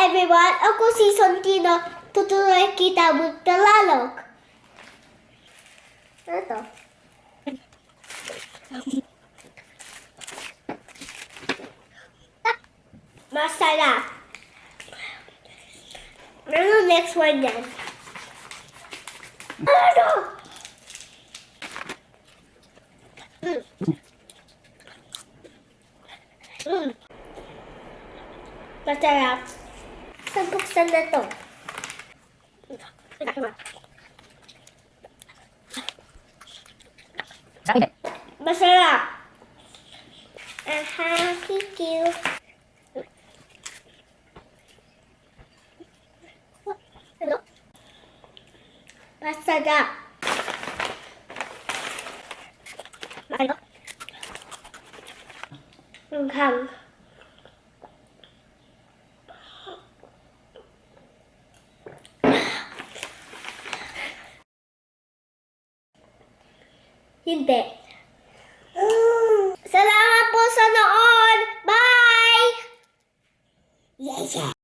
everyone! Ako si Santino. Tuturuan kita mag-Tagalog. Ano to? Masarap. Ano next one yan? Ano? Masarap. Sa buksan na to. Masarap. Aha, thank you. Masarap. Anghang. Hindi. Salamat po sa noon. Bye! Yes.